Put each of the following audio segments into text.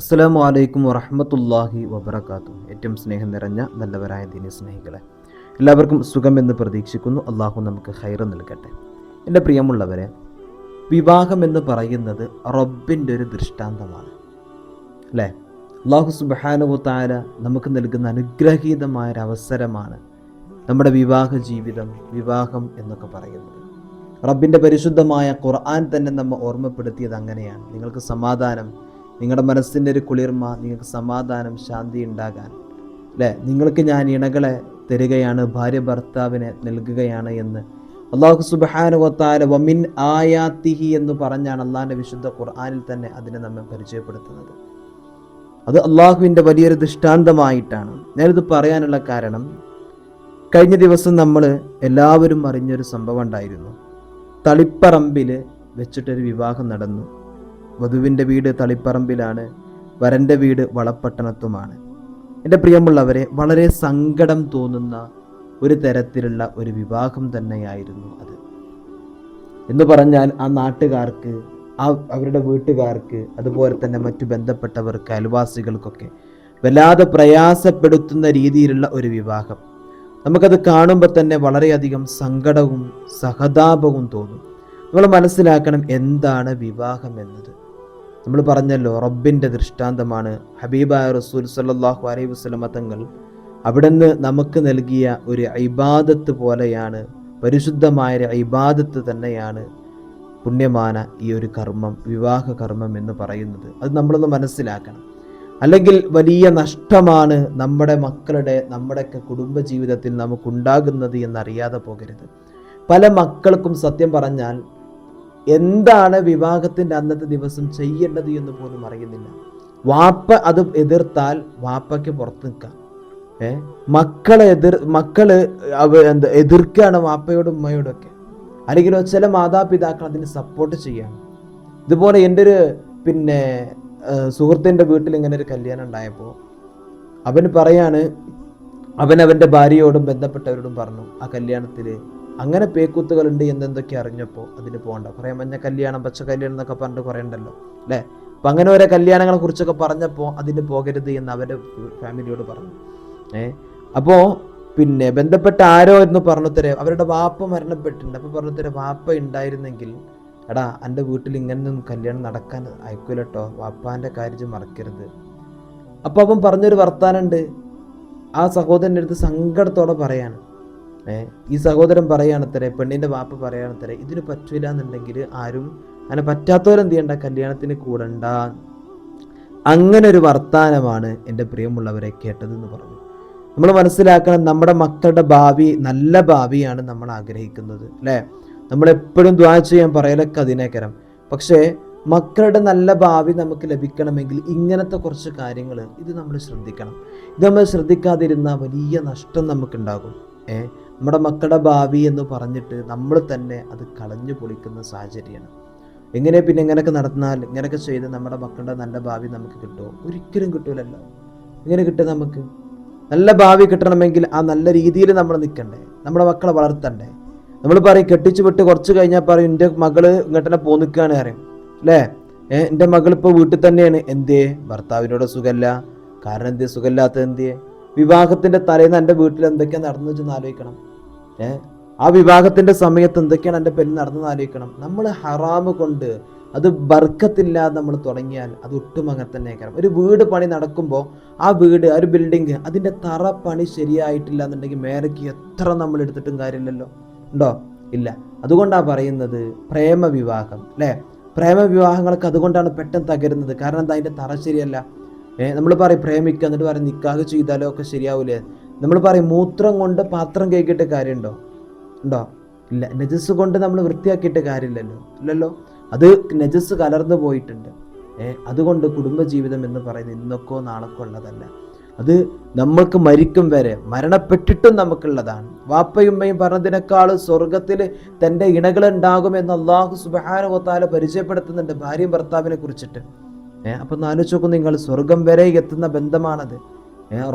അസ്സലാമു അലൈക്കും വറഹ്മത്തുള്ളാഹി വബറകാതുഹു. ഏറ്റവും സ്നേഹം നിറഞ്ഞ നല്ലവരായ ദീനി സ്നേഹികളെ, എല്ലാവർക്കും സുഖമെന്ന് പ്രതീക്ഷിക്കുന്നു. അള്ളാഹു നമുക്ക് ഖൈർ നൽകട്ടെ. എൻ്റെ പ്രിയമുള്ളവരെ, വിവാഹം എന്ന് പറയുന്നത് റബ്ബിൻ്റെ ഒരു ദൃഷ്ടാന്തമാണ്, അല്ലേ? അള്ളാഹു സുബ്ഹാനഹു തആല നമുക്ക് നൽകുന്ന അനുഗ്രഹീതമായൊരവസരമാണ് നമ്മുടെ വിവാഹ ജീവിതം, വിവാഹം എന്നൊക്കെ പറയുന്നത്. റബ്ബിൻ്റെ പരിശുദ്ധമായ ഖുർആൻ തന്നെ നമ്മെ ഓർമ്മപ്പെടുത്തിയത് അങ്ങനെയാണ്. നിങ്ങൾക്ക് സമാധാനം, നിങ്ങളുടെ മനസ്സിൻ്റെ ഒരു കുളിർമ, നിങ്ങൾക്ക് സമാധാനം, ശാന്തി ഉണ്ടാകാൻ, അല്ലേ? നിങ്ങൾക്ക് ഞാൻ ഇണകളെ തരികയാണ്, ഭാര്യ ഭർത്താവിനെ നൽകുകയാണ് എന്ന് അള്ളാഹു സുബ്ഹാനഹു വതആല വമിൻ ആയാത്തിഹി എന്ന് പറഞ്ഞാണ് അള്ളാഹിൻ്റെ വിശുദ്ധ ഖുർആനിൽ തന്നെ അതിനെ നമ്മെ പരിചയപ്പെടുത്തുന്നത്. അത് അള്ളാഹുവിൻ്റെ വലിയൊരു ദൃഷ്ടാന്തമായിട്ടാണ്. ഞാനിത് പറയാനുള്ള കാരണം, കഴിഞ്ഞ ദിവസം നമ്മൾ എല്ലാവരും അറിഞ്ഞൊരു സംഭവം ഉണ്ടായിരുന്നു. തളിപ്പറമ്പിൽ വെച്ചിട്ടൊരു വിവാഹം നടന്നു. വധുവിൻ്റെ വീട് തളിപ്പറമ്പിലാണ്, വരൻ്റെ വീട് വളപട്ടണത്തുമാണ്. എൻ്റെ പ്രിയമുള്ളവരെ, വളരെ സങ്കടം തോന്നുന്ന ഒരു തരത്തിലുള്ള ഒരു വിവാഹം തന്നെയായിരുന്നു അത്. എന്ന് പറഞ്ഞാൽ ആ നാട്ടുകാർക്ക്, അവരുടെ വീട്ടുകാർക്ക്, അതുപോലെ തന്നെ മറ്റു ബന്ധപ്പെട്ടവർക്ക്, അയൽവാസികൾക്കൊക്കെ വല്ലാതെ പ്രയാസപ്പെടുത്തുന്ന രീതിയിലുള്ള ഒരു വിവാഹം. നമുക്കത് കാണുമ്പോൾ തന്നെ വളരെയധികം സങ്കടവും സഹതാപവും തോന്നും. നമ്മൾ മനസ്സിലാക്കണം എന്താണ് വിവാഹം എന്നത്. നമ്മൾ പറഞ്ഞല്ലോ, റബ്ബിൻ്റെ ദൃഷ്ടാന്തമാണ്. ഹബീബായ റസൂൽ സല്ലല്ലാഹു അലൈഹി വസല്ലമ തങ്ങൾ അവിടുന്ന് നമുക്ക് നൽകിയ ഒരു ഇബാദത്ത് പോലെയാണ്, പരിശുദ്ധമായൊരു ഇബാദത്ത് തന്നെയാണ് പുണ്യമാന ഈ ഒരു കർമ്മം, വിവാഹ കർമ്മം എന്ന് പറയുന്നത്. അത് നമ്മളൊന്ന് മനസ്സിലാക്കണം. അല്ലെങ്കിൽ വലിയ നഷ്ടമാണ് നമ്മുടെ മക്കളുടെ, നമ്മുടെയൊക്കെ കുടുംബജീവിതത്തിൽ നമുക്കുണ്ടാകുന്നത് എന്നറിയാതെ പോകരുത്. പല മക്കൾക്കും സത്യം പറഞ്ഞാൽ എന്താണ് വിവാഹത്തിൻ്റെ അന്നത്തെ ദിവസം ചെയ്യേണ്ടത് എന്ന് പോലും അറിയുന്നില്ല. വാപ്പ അത് എതിർത്താൽ വാപ്പയ്ക്ക് പുറത്ത് നിൽക്കാം. മക്കള് എതിർക്കുകയാണ് വാപ്പയോടും ഉമ്മയോടും ഒക്കെ. അല്ലെങ്കിൽ ചില മാതാപിതാക്കൾ അതിന് സപ്പോർട്ട് ചെയ്യാണ്. ഇതുപോലെ എൻ്റെ ഒരു സുഹൃത്തിൻ്റെ വീട്ടിൽ ഇങ്ങനെ ഒരു കല്യാണം ഉണ്ടായപ്പോൾ അവന് പറയാണ്, അവൻ്റെ ഭാര്യയോടും ബന്ധപ്പെട്ടവരോടും പറഞ്ഞു, ആ കല്യാണത്തിൽ അങ്ങനെ പേക്കൂത്തുകളുണ്ട് എന്തെന്തൊക്കെ അറിഞ്ഞപ്പോൾ അതിന് പോകണ്ട. കുറേ മഞ്ഞ കല്യാണം, പച്ച കല്യാണം എന്നൊക്കെ പറഞ്ഞിട്ട് കുറേ ഉണ്ടല്ലോ, അല്ലേ? അപ്പം അങ്ങനെ ഓരോ കല്യാണങ്ങളെ കുറിച്ചൊക്കെ പറഞ്ഞപ്പോൾ അതിന് പോകരുത് എന്ന് അവരുടെ ഫാമിലിയോട് പറഞ്ഞു. അപ്പോൾ ബന്ധപ്പെട്ട ആരോ എന്ന് പറഞ്ഞു തരേ, അവരുടെ വാപ്പ മരണപ്പെട്ടിട്ടുണ്ട്. അപ്പോൾ പറഞ്ഞു തരേ, വാപ്പ ഉണ്ടായിരുന്നെങ്കിൽ എടാ എൻ്റെ വീട്ടിൽ ഇങ്ങനൊന്നും കല്യാണം നടക്കാൻ അയക്കൂലട്ടോ, വാപ്പാൻ്റെ കാര്യം മറക്കരുത്. അപ്പോൾ അവൻ പറഞ്ഞൊരു വർത്താനുണ്ട്. ആ സഹോദരൻ്റെ അടുത്ത് സങ്കടത്തോടെ പറയാണ്, ഈ സഹോദരൻ പറയാണത്തരെ, പെണ്ണിൻ്റെ വാപ്പ പറയാണത്തരെ, ഇതിന് പറ്റൂല എന്നുണ്ടെങ്കിൽ ആരും അങ്ങനെ പറ്റാത്തവരെന്ത് ചെയ്യണ്ട, കല്യാണത്തിന് കൂടണ്ട. അങ്ങനെ ഒരു വർത്താനമാണ് എൻ്റെ പ്രിയമുള്ളവരെ കേട്ടതെന്ന് പറഞ്ഞു. നമ്മൾ മനസ്സിലാക്കണം, നമ്മുടെ മക്കളുടെ ഭാവി നല്ല ഭാവിയാണ് നമ്മൾ ആഗ്രഹിക്കുന്നത്, അല്ലേ? നമ്മളെപ്പോഴും ദുആ ചെയ്യാൻ പറയലൊക്കെ അതിനേക്കരം. പക്ഷേ മക്കളുടെ നല്ല ഭാവി നമുക്ക് ലഭിക്കണമെങ്കിൽ ഇങ്ങനത്തെ കുറച്ച് കാര്യങ്ങൾ ഇത് നമ്മൾ ശ്രദ്ധിക്കണം. ഇത് നമ്മൾ ശ്രദ്ധിക്കാതിരുന്ന വലിയ നഷ്ടം നമുക്കുണ്ടാകും. നമ്മുടെ മക്കളുടെ ഭാവി എന്ന് പറഞ്ഞിട്ട് നമ്മൾ തന്നെ അത് കളഞ്ഞു പൊളിക്കുന്ന സാഹചര്യമാണ്. ഇങ്ങനെയൊക്കെ നടന്നാൽ, ഇങ്ങനെയൊക്കെ ചെയ്ത് നമ്മുടെ മക്കളുടെ നല്ല ഭാവി നമുക്ക് കിട്ടുമോ? ഒരിക്കലും കിട്ടൂലല്ലോ. ഇങ്ങനെ കിട്ടുക, നമുക്ക് നല്ല ഭാവി കിട്ടണമെങ്കിൽ ആ നല്ല രീതിയിൽ നമ്മൾ നിൽക്കണ്ടേ, നമ്മുടെ മക്കളെ വളർത്തണ്ടേ. നമ്മൾ പറയും, കെട്ടിച്ചു വിട്ട് കുറച്ച് കഴിഞ്ഞാൽ പറയും, എൻ്റെ മകള് ഇങ്ങോട്ടെ പോന്നിക്കുകയാണ് പറയും, അല്ലേ? എൻ്റെ മകളിപ്പോൾ വീട്ടിൽ തന്നെയാണ്. എന്തേ? ഭർത്താവിനോട് സുഖമല്ല. കാരണം എന്തേ സുഖമില്ലാത്തത്? എന്തേ? വിവാഹത്തിൻ്റെ തലേന്ന് എൻ്റെ വീട്ടിൽ എന്തൊക്കെയാണ് നടന്നു വെച്ചെന്ന് ആലോചിക്കണം. ആ വിവാഹത്തിൻ്റെ സമയത്ത് എന്തൊക്കെയാണ് എൻ്റെ പെണ്ണ് നടന്നെന്ന് ആലോചിക്കണം. നമ്മൾ ഹറാമ് കൊണ്ട് അത് ബർക്കത്തില്ലാതെ നമ്മൾ തുടങ്ങിയാൽ അത് ഒട്ടും അങ്ങനെ തന്നെ കാരണം. ഒരു വീട് പണി നടക്കുമ്പോൾ ആ വീട്, ഒരു ബിൽഡിങ്, അതിൻ്റെ തറ പണി ശരിയായിട്ടില്ല എന്നുണ്ടെങ്കിൽ മേലേക്ക് എത്ര നമ്മൾ എടുത്തിട്ടും കാര്യമില്ലല്ലോ, ഉണ്ടോ? ഇല്ല. അതുകൊണ്ടാണ് പറയുന്നത് പ്രേമവിവാഹം, അല്ലേ? പ്രേമവിവാഹങ്ങളൊക്കെ അതുകൊണ്ടാണ് പെട്ടെന്ന് തകരുന്നത്. കാരണം എന്താ? അതിൻ്റെ തറ ശരിയല്ല. നമ്മൾ പറയും പ്രേമിക്കുക, എന്നിട്ട് പറയും നിക്കാഹ് ചെയ്താലോ ഒക്കെ ശരിയാവൂലേ. നമ്മൾ പറയും മൂത്രം കൊണ്ട് പാത്രം കഴുകിയിട്ട് കാര്യമുണ്ടോ? ഉണ്ടോ? ഇല്ല. നജസ് കൊണ്ട് നമ്മൾ വൃത്തിയാക്കിയിട്ട് കാര്യമില്ലല്ലോ, ഇല്ലല്ലോ. അത് നജസ് കലർന്നു പോയിട്ടുണ്ട്. അതുകൊണ്ട് കുടുംബജീവിതം എന്ന് പറയുന്നത് ഇന്നൊക്കോ നാളെക്കോ ഉള്ളതല്ല. അത് നമ്മൾക്ക് മരിക്കും വരെ, മരണപ്പെട്ടിട്ടും നമുക്കുള്ളതാണ്. വാപ്പയുമ്മയും പറഞ്ഞതിനേക്കാൾ സ്വർഗത്തിൽ തൻ്റെ ഇണകളുണ്ടാകുമെന്ന് അല്ലാഹു സുബ്ഹാനഹു വതആല പരിചയപ്പെടുത്തുന്നുണ്ട് ഭാര്യയും ഭർത്താവിനെ കുറിച്ചിട്ട്. അപ്പം ഒന്ന് ആലോചിച്ച് നോക്കും നിങ്ങൾ, സ്വർഗം വരെ എത്തുന്ന ബന്ധമാണത്.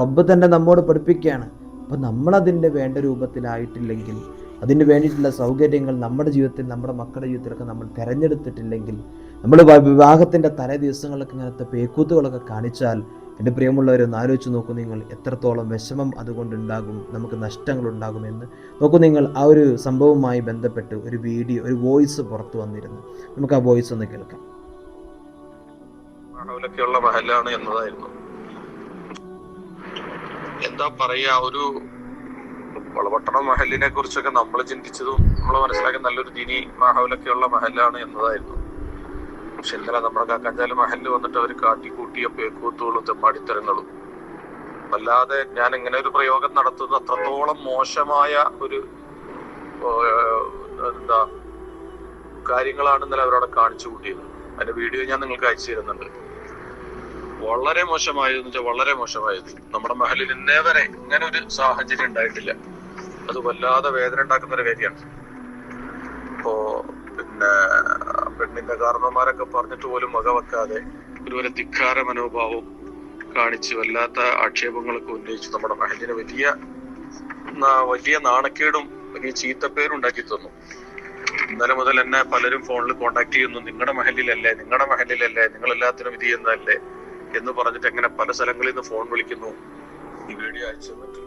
റബ്ബ് തന്നെ നമ്മോട് പഠിപ്പിക്കുകയാണ്. അപ്പം നമ്മളതിൻ്റെ വേണ്ട രൂപത്തിലായിട്ടില്ലെങ്കിൽ അതിന് വേണ്ടിയിട്ടുള്ള സൗകര്യങ്ങൾ നമ്മുടെ ജീവിതത്തിൽ, നമ്മുടെ മക്കളുടെ ജീവിതത്തിലൊക്കെ നമ്മൾ തിരഞ്ഞെടുത്തിട്ടില്ലെങ്കിൽ, നമ്മൾ വിവാഹത്തിൻ്റെ തലേ ദിവസങ്ങളിലൊക്കെ ഇങ്ങനത്തെ പേക്കൂത്തുകളൊക്കെ കാണിച്ചാൽ, എൻ്റെ പ്രിയമുള്ളവരെ ഒന്ന് ആലോചിച്ച് നോക്കൂ നിങ്ങൾ, എത്രത്തോളം വിഷമം അതുകൊണ്ടുണ്ടാകും, നമുക്ക് നഷ്ടങ്ങളുണ്ടാകുമെന്ന് നോക്കൂ നിങ്ങൾ. ആ ഒരു സംഭവവുമായി ബന്ധപ്പെട്ട് ഒരു വീഡിയോ, ഒരു വോയിസ് പുറത്തു വന്നിരുന്നു. നമുക്ക് ആ വോയിസ് ഒന്ന് കേൾക്കാം. മഹലാണ് എന്നതായിരുന്നു. എന്താ പറയാ, ഒരു വളപട്ടണം മഹലിനെ കുറിച്ചൊക്കെ നമ്മൾ ചിന്തിച്ചതും നമ്മൾ മനസ്സിലാക്കി നല്ലൊരു ദിനി മാഹൗലൊക്കെയുള്ള മഹലാണ് എന്നതായിരുന്നു. പക്ഷെ ഇന്നലെ നമ്മുടെ കാക്കാഞ്ചാല് മഹലിൽ വന്നിട്ട് അവർ കാട്ടിക്കൂട്ടിയ പേക്കൂത്തുകളും തെമ്മാടിത്തരങ്ങളും അല്ലാതെ, ഞാൻ ഇങ്ങനെ ഒരു പ്രയോഗം നടത്തുന്നത് അത്രത്തോളം മോശമായ ഒരു എന്താ കാര്യങ്ങളാണ് ഇന്നലെ അവരവിടെ കാണിച്ചു കൂട്ടിയത്. അതിന്റെ വീഡിയോ ഞാൻ നിങ്ങൾക്ക് അയച്ചു തരുന്നുണ്ട്. വളരെ മോശമായതെന്ന് വെച്ചാൽ വളരെ മോശമായത്. നമ്മുടെ മഹലിൽ ഇന്നേ വരെ ഇങ്ങനെ ഒരു സാഹചര്യം ഉണ്ടായിട്ടില്ല. അത് വല്ലാതെ വേദന ഉണ്ടാക്കുന്ന ഒരു കാര്യമാണ്. ഇപ്പോ പിന്നെ പെണ്ണിന്റെ കാരണവന്മാരൊക്കെ പറഞ്ഞിട്ട് പോലും വകവെക്കാതെ ഒരു ധിക്കാര മനോഭാവം കാണിച്ച് വല്ലാത്ത ആക്ഷേപങ്ങളൊക്കെ ഉന്നയിച്ച് നമ്മുടെ മഹലിന് വലിയ നാണക്കേടും വലിയ ചീത്തപ്പേരും ഉണ്ടാക്കി തന്നു. ഇന്നലെ മുതൽ എന്നെ പലരും ഫോണിൽ കോണ്ടാക്ട് ചെയ്യുന്നു. നിങ്ങളുടെ മഹലിലല്ലേ, നിങ്ങൾ എല്ലാത്തിനും ഇത് ചെയ്യുന്നതല്ലേ എന്ന് പറഞ്ഞിട്ട് എങ്ങനെ പല സ്ഥലങ്ങളിൽ നിന്ന് ഫോൺ വിളിക്കുന്നു. ഈ വീഡിയോ അയച്ചു തന്നിട്ട്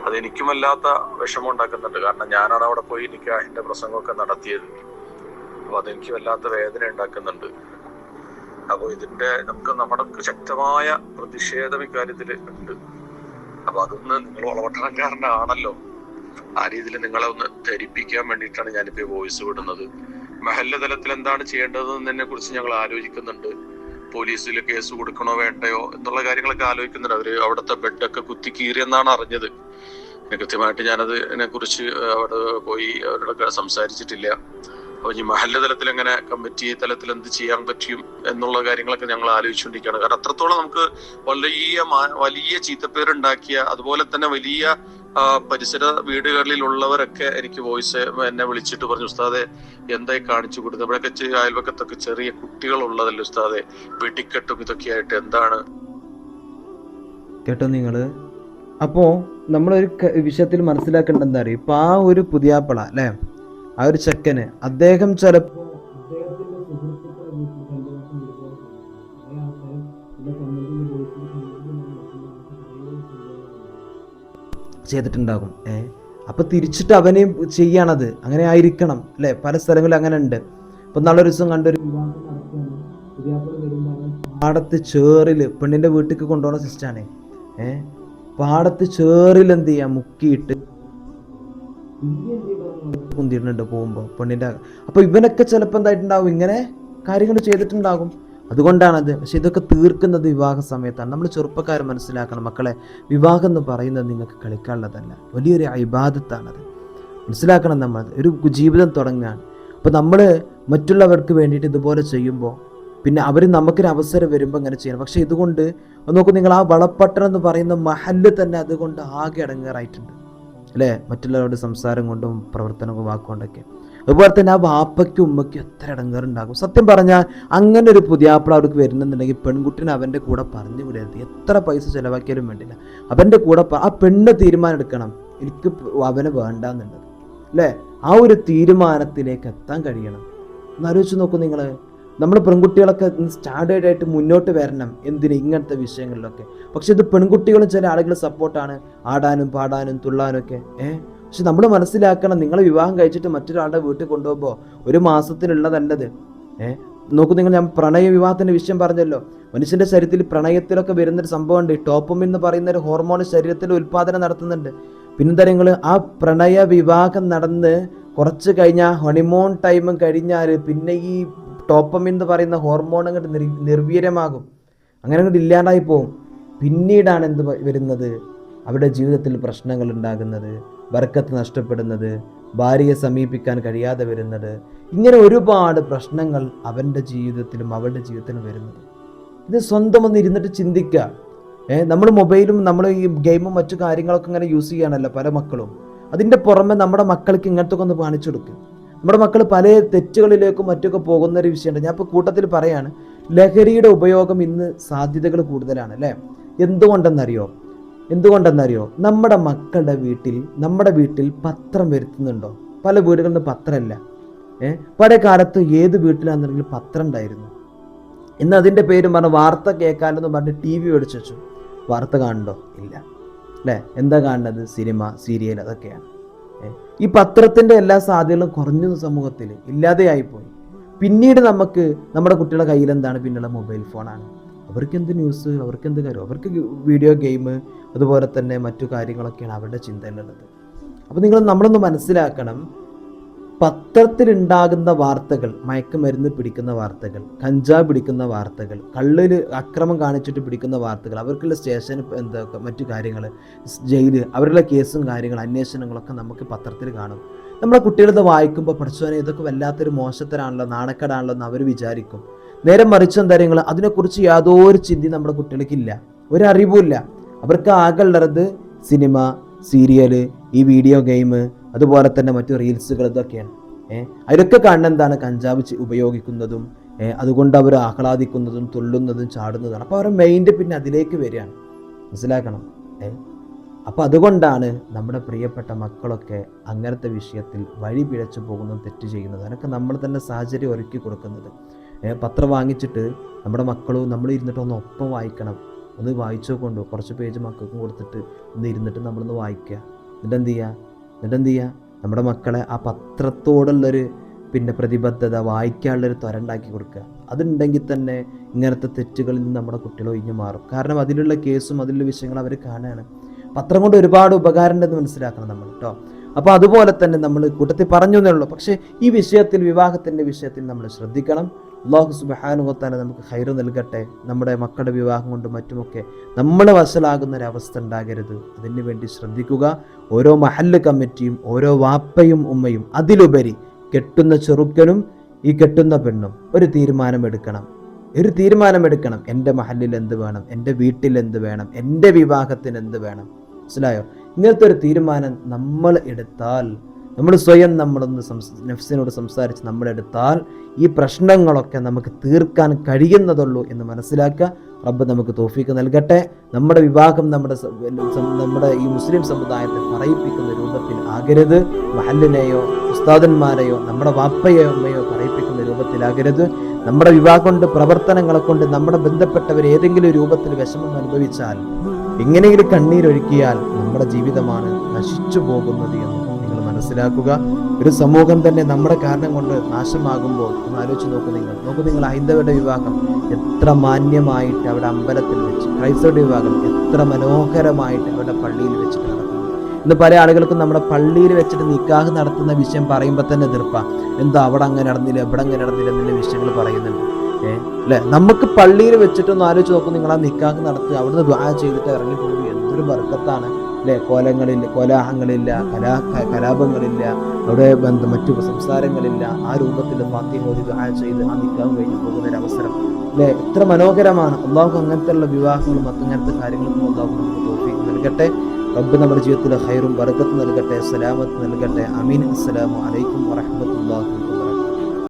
അതെനിക്കും വല്ലാത്ത വിഷമം ഉണ്ടാക്കുന്നുണ്ട്. കാരണം ഞാനാണ് അവിടെ പോയി നിക്കാഹിന്റെ പ്രസംഗമൊക്കെ നടത്തിയത്. അപ്പൊ അതെനിക്ക് വല്ലാത്ത വേദന ഉണ്ടാക്കുന്നുണ്ട്. അപ്പൊ ഇതിന്റെ നമ്മുടെ ശക്തമായ പ്രതിഷേധം ഇക്കാര്യത്തിൽ ഉണ്ട്. അപ്പൊ അതൊന്ന്, നിങ്ങൾ വളപട്ടണക്കാരനാണല്ലോ, ആ രീതിയിൽ നിങ്ങളെ ഒന്ന് ധരിപ്പിക്കാൻ വേണ്ടിയിട്ടാണ് ഞാനിപ്പോ വോയിസ് വിടുന്നത്. മഹല്ല തലത്തിൽ എന്താണ് ചെയ്യേണ്ടതെന്നതിനെ കുറിച്ച് ഞങ്ങൾ ആലോചിക്കുന്നുണ്ട്. പോലീസിൽ കേസ് കൊടുക്കണോ വേണ്ടയോ എന്നുള്ള കാര്യങ്ങളൊക്കെ ആലോചിക്കുന്നുണ്ട്. അവര് അവിടുത്തെ ബെഡൊക്കെ കുത്തി കീറിയെന്നാണ് അറിഞ്ഞത്. കൃത്യമായിട്ട് ഞാനതിനെ കുറിച്ച് അവിടെ പോയി അവരോടൊക്കെ സംസാരിച്ചിട്ടില്ല. അപ്പൊ ഈ മഹല്ല തലത്തിൽ എങ്ങനെ, കമ്മിറ്റി തലത്തിൽ എന്ത് ചെയ്യാൻ പറ്റും എന്നുള്ള കാര്യങ്ങളൊക്കെ ഞങ്ങൾ ആലോചിച്ചുകൊണ്ടിരിക്കുകയാണ്. കാരണം അത്രത്തോളം നമുക്ക് വലിയ ചീത്തപ്പേരുണ്ടാക്കിയ, അതുപോലെ തന്നെ വലിയ പരിസര വീടുകളിലുള്ളവരൊക്കെ എനിക്ക് വോയിസ് എന്നെ വിളിച്ചിട്ട് പറഞ്ഞു, ഉസ്താദെ എന്തായി കാണിച്ചു കൊടുത്തത്, അവിടെയൊക്കെ അയൽവക്കത്തൊക്കെ ചെറിയ കുട്ടികൾ ഉള്ളതല്ലേ ഉസ്താദെ, വെടിക്കെട്ടും ഇതൊക്കെ ആയിട്ട് എന്താണ് കേട്ടോ നിങ്ങള്. അപ്പോൾ നമ്മളൊരു വിഷയത്തിൽ മനസ്സിലാക്കേണ്ടത് എന്താ അറിയും, ഇപ്പം ആ ഒരു പുതിയാപ്പള അല്ലേ, ആ ഒരു ചെക്കന്, അദ്ദേഹം ചിലപ്പോൾ ചെയ്തിട്ടുണ്ടാകും. അപ്പൊ തിരിച്ചിട്ട് അവനെയും ചെയ്യാണത്. അങ്ങനെ ആയിരിക്കണം അല്ലെ, പല സ്ഥലങ്ങളിലും അങ്ങനെ ഉണ്ട്. ഇപ്പൊ നാളെ ദിവസം കണ്ടൊരു പാടത്ത് ചേറില് പെണ്ണിന്റെ വീട്ടിലേക്ക് കൊണ്ടുപോകുന്ന സിസ്റ്റാണ്. പാടത്ത് ചേറിൽ എന്ത് ചെയ്യാം, മുക്കിയിട്ട് കുന്തിയിട്ടുണ്ട് പോകുമ്പോ പെണ്ണിന്റെ. അപ്പൊ ഇവനൊക്കെ ചിലപ്പോൾ എന്തായിട്ടുണ്ടാവും, ഇങ്ങനെ കാര്യങ്ങൾ ചെയ്തിട്ടുണ്ടാകും. അതുകൊണ്ടാണത്. പക്ഷെ ഇതൊക്കെ തീർക്കുന്നത് വിവാഹ സമയത്താണ്. നമ്മൾ ചെറുപ്പക്കാർ മനസ്സിലാക്കണം മക്കളെ, വിവാഹം എന്ന് പറയുന്നത് നിങ്ങൾക്ക് കളിക്കാനുള്ളതല്ല, വലിയൊരു ഇബാദത്താണത്. മനസ്സിലാക്കണം. നമ്മൾ ഒരു ജീവിതം തുടങ്ങുകയാണ്. അപ്പോൾ നമ്മൾ മറ്റുള്ളവർക്ക് വേണ്ടിയിട്ട് ഇതുപോലെ ചെയ്യുമ്പോൾ പിന്നെ അവർ നമുക്കൊരു അവസരം വരുമ്പോൾ ഇങ്ങനെ ചെയ്യണം. പക്ഷെ ഇതുകൊണ്ട് നോക്കൂ നിങ്ങൾ, ആ വളപ്പട്ടണം എന്ന് പറയുന്ന മഹല്ല് തന്നെ അതുകൊണ്ട് ആകെ അടങ്ങേറായിട്ടുണ്ട് അല്ലേ, മറ്റുള്ളവരുടെ സംസാരം കൊണ്ടും പ്രവർത്തനവും വാക്കുകൊണ്ടൊക്കെ. അതുപോലെ തന്നെ ആ വാപ്പയ്ക്കും ഉമ്മയ്ക്കും എത്ര ഇടങ്ങേറുണ്ടാകും. സത്യം പറഞ്ഞാൽ അങ്ങനെ ഒരു പുതിയാപ്പിള അവിടേക്ക് വരുന്നുണ്ടെങ്കിൽ പെൺകുട്ടിനെ അവൻ്റെ കൂടെ പറഞ്ഞു വിടരുത്. എത്ര പൈസ ചിലവാക്കിയാലും വേണ്ടില്ല, അവൻ്റെ കൂടെ ആ പെണ്ണ് തീരുമാനം എടുക്കണം, എനിക്ക് അവനെ വേണ്ടാന്നുള്ളത് അല്ലേ. ആ ഒരു തീരുമാനത്തിലേക്ക് എത്താൻ കഴിയണം. എന്നാലോചിച്ച് നോക്കൂ നിങ്ങൾ. നമ്മൾ പെൺകുട്ടികളൊക്കെ സ്റ്റാൻഡേർഡ് ആയിട്ട് മുന്നോട്ട് വരണം. എന്തിന് ഇങ്ങനത്തെ വിഷയങ്ങളിലൊക്കെ. പക്ഷെ ഇത് പെൺകുട്ടികളും ചില ആളുകൾ സപ്പോർട്ടാണ്, ആടാനും പാടാനും തുള്ളാനും ഒക്കെ. പക്ഷെ നമ്മൾ മനസ്സിലാക്കണം, നിങ്ങൾ വിവാഹം കഴിച്ചിട്ട് മറ്റൊരാളുടെ വീട്ടിൽ കൊണ്ടുപോകുമ്പോൾ ഒരു മാസത്തിനുള്ളതല്ലത്. നോക്കൂ നിങ്ങൾ, ഞാൻ പ്രണയ വിവാഹത്തിന്റെ വിഷയം പറഞ്ഞല്ലോ. മനുഷ്യന്റെ ശരീരത്തിൽ പ്രണയത്തിലൊക്കെ വരുന്നൊരു സംഭവമുണ്ട്. ടോപ്പമിൻ എന്ന് പറയുന്ന ഒരു ഹോർമോൺ ശരീരത്തിൽ ഉൽപാദനം നടത്തുന്നുണ്ട്. പിന്നെന്താ, നിങ്ങൾ ആ പ്രണയ വിവാഹം നടന്ന് കുറച്ച് കഴിഞ്ഞാൽ ഹണിമൂൺ ടൈമും കഴിഞ്ഞാൽ പിന്നെ ഈ ടോപ്പമിൻ എന്ന് പറയുന്ന ഹോർമോൺ അങ്ങോട്ട് നിർവീര്യമാകും, അങ്ങനെ അങ്ങോട്ട് ഇല്ലാണ്ടായി പോകും. പിന്നീടാണ് എന്ത് വരുന്നത്, അവരുടെ ജീവിതത്തിൽ പ്രശ്നങ്ങൾ ഉണ്ടാകുന്നത്, ബർക്കത്ത് നഷ്ടപ്പെടുന്നത്, ഭാര്യയെ സമീപിക്കാൻ കഴിയാതെ വരുന്നത്, ഇങ്ങനെ ഒരുപാട് പ്രശ്നങ്ങൾ അവൻ്റെ ജീവിതത്തിലും അവളുടെ ജീവിതത്തിലും വരുന്നത്. ഇത് സ്വന്തം ഒന്ന് ഇരുന്നിട്ട് ചിന്തിക്കുക. നമ്മൾ മൊബൈലും നമ്മൾ ഈ ഗെയിമും മറ്റു കാര്യങ്ങളൊക്കെ ഇങ്ങനെ യൂസ് ചെയ്യാനല്ലോ പല മക്കളും. അതിൻ്റെ പുറമെ നമ്മുടെ മക്കൾക്ക് ഇങ്ങനത്തെ ഒന്ന് കാണിച്ചു കൊടുക്കും. നമ്മുടെ മക്കൾ പല തെറ്റുകളിലേക്കും മറ്റൊക്കെ പോകുന്ന ഒരു വിഷയമുണ്ട്. ഞാൻ ഇപ്പോൾ കൂട്ടത്തിൽ പറയാണ്, ലഹരിയുടെ ഉപയോഗം ഇന്ന് സാധ്യതകൾ കൂടുതലാണ് അല്ലേ. എന്തുകൊണ്ടെന്നറിയോ, എന്തുകൊണ്ടെന്നറിയോ? നമ്മുടെ മക്കളുടെ നമ്മുടെ വീട്ടിൽ പത്രം വരുത്തുന്നുണ്ടോ? പല വീടുകളിൽ നിന്ന് പത്രമല്ല. പഴയ കാലത്ത് ഏത് വീട്ടിലാണെന്നുണ്ടെങ്കിൽ പത്രം ഉണ്ടായിരുന്നു. ഇന്ന് അതിൻ്റെ പേരും പറഞ്ഞ് വാർത്ത കേൾക്കാനെന്ന് പറഞ്ഞ് TV മേടിച്ച് വെച്ചു. വാർത്ത കാണുന്നുണ്ടോ? ഇല്ല അല്ലേ? എന്താ കാണുന്നത്? സിനിമ, സീരിയൽ, അതൊക്കെയാണ്. ഈ പത്രത്തിൻ്റെ എല്ലാ സാധ്യതകളും കുറഞ്ഞു സമൂഹത്തിൽ, ഇല്ലാതെയായിപ്പോയി. പിന്നീട് നമ്മുടെ കുട്ടികളുടെ കയ്യിൽ എന്താണ്? പിന്നുള്ള മൊബൈൽ ഫോണാണ്. അവർക്കെന്ത് ന്യൂസ്, അവർക്കെന്ത് കാര്യം, അവർക്ക് വീഡിയോ ഗെയിം, അതുപോലെ തന്നെ മറ്റു കാര്യങ്ങളൊക്കെയാണ് അവരുടെ ചിന്തയിലുള്ളത്. അപ്പോൾ നമ്മളൊന്ന് മനസ്സിലാക്കണം, പത്രത്തിലുണ്ടാകുന്ന വാർത്തകൾ, മയക്കുമരുന്ന് പിടിക്കുന്ന വാർത്തകൾ, കഞ്ചാവ് പിടിക്കുന്ന വാർത്തകൾ, കള്ളിൽ അക്രമം കാണിച്ചിട്ട് പിടിക്കുന്ന വാർത്തകൾ, അവർക്കുള്ള സ്റ്റേഷൻ എന്തൊക്കെ മറ്റു കാര്യങ്ങൾ, ജയില്, അവരുടെ കേസും കാര്യങ്ങളും അന്വേഷണങ്ങളൊക്കെ നമുക്ക് പത്രത്തിൽ കാണും. നമ്മളെ കുട്ടികളത് വായിക്കുമ്പോൾ പഠിച്ചവനെ ഇതൊക്കെ വല്ലാത്തൊരു മോശത്തരാണല്ലോ, നാണക്കേടാണല്ലോ എന്ന് അവർ വിചാരിക്കും. നേരെ മറിച്ചും കാര്യങ്ങൾ അതിനെക്കുറിച്ച് യാതൊരു ചിന്തയും നമ്മുടെ കുട്ടികൾക്കില്ല, ഒരറിവുമില്ല. അവർക്ക് ആകെ ഉള്ളത് സിനിമ, സീരിയൽ, ഈ വീഡിയോ ഗെയിം, അതുപോലെ തന്നെ മറ്റു റീൽസുകൾ, ഇതൊക്കെയാണ്. അതിലൊക്കെ കാണുന്ന എന്താണ്? കഞ്ചാവ് ഉപയോഗിക്കുന്നതും അതുകൊണ്ട് അവർ ആഹ്ലാദിക്കുന്നതും തുള്ളുന്നതും ചാടുന്നതാണ്. അപ്പോൾ അവരുടെ മൈൻഡ് പിന്നെ അതിലേക്ക് വരികയാണ്. മനസ്സിലാക്കണം. അപ്പോൾ അതുകൊണ്ടാണ് നമ്മുടെ പ്രിയപ്പെട്ട മക്കളൊക്കെ അങ്ങനത്തെ വിഷയത്തിൽ വഴി പിഴച്ചു പോകുന്നതും തെറ്റ് ചെയ്യുന്നത്. അതിനൊക്കെ നമ്മൾ തന്നെ സാഹചര്യം ഒരുക്കി കൊടുക്കുന്നത്. പത്രം വാങ്ങിച്ചിട്ട് നമ്മുടെ മക്കളും നമ്മൾ ഇരുന്നിട്ട് ഒന്ന് ഒപ്പം വായിക്കണം. ഒന്ന് വായിച്ചോ കൊണ്ടു കുറച്ച് പേജ് മക്കൾക്കും കൊടുത്തിട്ട് ഒന്ന് ഇരുന്നിട്ട് നമ്മളൊന്ന് വായിക്കുക. എന്നിട്ട് എന്ത് ചെയ്യുക? നമ്മുടെ മക്കളെ ആ പത്രത്തോടുള്ളൊരു പ്രതിബദ്ധത, വായിക്കാനുള്ളൊരു ത്വര ഉണ്ടാക്കി കൊടുക്കുക. അതുണ്ടെങ്കിൽ തന്നെ ഇങ്ങനത്തെ തെറ്റുകളിൽ നിന്ന് നമ്മുടെ കുട്ടികൾ ഒഴിഞ്ഞു മാറും. കാരണം അതിലുള്ള കേസും അതിലുള്ള വിഷയങ്ങൾ അവർ കാണുകയാണ്. പത്രം കൊണ്ട് ഒരുപാട് ഉപകാരം ഉണ്ടെന്ന് മനസ്സിലാക്കണം നമ്മൾ കേട്ടോ. അപ്പോൾ അതുപോലെ തന്നെ നമ്മൾ കൂട്ടത്തിൽ പറഞ്ഞു എന്നേ ഉള്ളൂ. പക്ഷേ ഈ വിഷയത്തിൽ, വിവാഹത്തിൻ്റെ വിഷയത്തിൽ നമ്മൾ ശ്രദ്ധിക്കണം. അല്ലാഹു സുബ്ഹാനഹു വ തആല നമുക്ക് ഖൈറ് നൽകട്ടെ. നമ്മുടെ മക്കളുടെ വിവാഹം കൊണ്ടും മറ്റുമൊക്കെ നമ്മൾ വശലാകുന്ന ഒരവസ്ഥ ഉണ്ടാകരുത്. അതിനു വേണ്ടി ശ്രദ്ധിക്കുക. ഓരോ മഹല്ല് കമ്മിറ്റിയും, ഓരോ വാപ്പയും ഉമ്മയും, അതിലുപരി കെട്ടുന്ന ചെറുക്കനും ഈ കെട്ടുന്ന പെണ്ണും ഒരു തീരുമാനമെടുക്കണം. എൻ്റെ മഹല്ലിൽ എന്ത് വേണം, എൻ്റെ വീട്ടിൽ എന്ത് വേണം, എൻ്റെ വിവാഹത്തിന് എന്ത് വേണം. മനസ്സിലായോ? ഇങ്ങനത്തെ ഒരു തീരുമാനം നമ്മൾ എടുത്താൽ, നമ്മൾ സ്വയം നമ്മളൊന്ന് നഫ്സിനോട് സംസാരിച്ച് നമ്മളെടുത്താൽ ഈ പ്രശ്നങ്ങളൊക്കെ നമുക്ക് തീർക്കാൻ കഴിയുന്നതുള്ളൂ എന്ന് മനസ്സിലാക്കുക. റബ്ബ് നമുക്ക് തൗഫീഖ് നൽകട്ടെ. നമ്മുടെ വിവാഹം നമ്മുടെ ഈ മുസ്ലിം സമുദായത്തെ പറയിപ്പിക്കുന്ന രൂപത്തിൽ ആകരുത്. മഹല്ലിനെയോ ഉസ്താദന്മാരെയോ നമ്മുടെ വാപ്പയോ അമ്മയോ പറയിപ്പിക്കുന്ന രൂപത്തിലാകരുത്. നമ്മുടെ വിവാഹം കൊണ്ട്, പ്രവർത്തനങ്ങളെ കൊണ്ട് നമ്മുടെ ബന്ധപ്പെട്ടവർ ഏതെങ്കിലും രൂപത്തിൽ വിഷമം അനുഭവിച്ചാൽ, എങ്ങനെയെങ്കിലും കണ്ണീരൊഴുക്കിയാൽ നമ്മുടെ ജീവിതമാണ് നശിച്ചു പോകുന്നത് എന്ന് നിങ്ങൾ മനസ്സിലാക്കുക. ഒരു സമൂഹം തന്നെ നമ്മുടെ കാരണം കൊണ്ട് നാശമാകുമ്പോൾ ഒന്ന് ആലോചിച്ച് നോക്കൂ. നിങ്ങൾ ഹൈന്ദവരുടെ വിവാഹം എത്ര മാന്യമായിട്ട് അവിടെ അമ്പലത്തിൽ വെച്ച്, ക്രൈസ്തവരുടെ വിവാഹം എത്ര മനോഹരമായിട്ട് അവരുടെ പള്ളിയിൽ വെച്ചിട്ട് നടക്കുന്നു. ഇന്ന് പല ആളുകൾക്കും നമ്മുടെ പള്ളിയിൽ വെച്ചിട്ട് നിക്കാഹ് നടത്തുന്ന വിഷയം പറയുമ്പോൾ തന്നെ എതിർപ്പാ. എന്താ അവിടെ അങ്ങനെ നടന്നില്ല, ഇവിടെ അങ്ങനെ നടന്നില്ല എന്നുള്ള വിഷയങ്ങൾ പറയുന്നുണ്ട്. അല്ലേ? നമുക്ക് പള്ളിയിൽ വെച്ചിട്ടൊന്ന് ആലോചിച്ച് നോക്കും. നിങ്ങൾ ആ നിക്കാഹ് നടത്തുക, അവിടുന്ന് ദുആ ചെയ്തിട്ട് ഇറങ്ങി പോകും. എന്തൊരു ബർക്കത്താണ് അല്ലേ? കോലാഹങ്ങളില്ല, കലാപങ്ങളില്ല, അവിടെ മറ്റു സംസാരങ്ങളില്ല. ആ രൂപത്തിൽ ഫാത്തിഹ ഓതി ദുആ ചെയ്ത് ആ നിക്കാഹ് കഴിഞ്ഞ് പോകുന്നൊരവസരം അല്ലേ? എത്ര മനോഹരമാണ്. അല്ലാഹു അങ്ങനത്തെയുള്ള വിവാഹങ്ങളും അങ്ങനത്തെ കാര്യങ്ങൾക്കും അല്ലാഹു നമുക്ക് തൗഫീഖ് നൽകട്ടെ. റബ്ബ് നമ്മുടെ ജീവിതത്തിൽ ഖൈറും ബർക്കത്തും നൽകട്ടെ, സലാമത്ത് നൽകട്ടെ. ആമീൻ. അസ്സലാമു അലൈക്കും വറഹ്മത്തുള്ളാഹി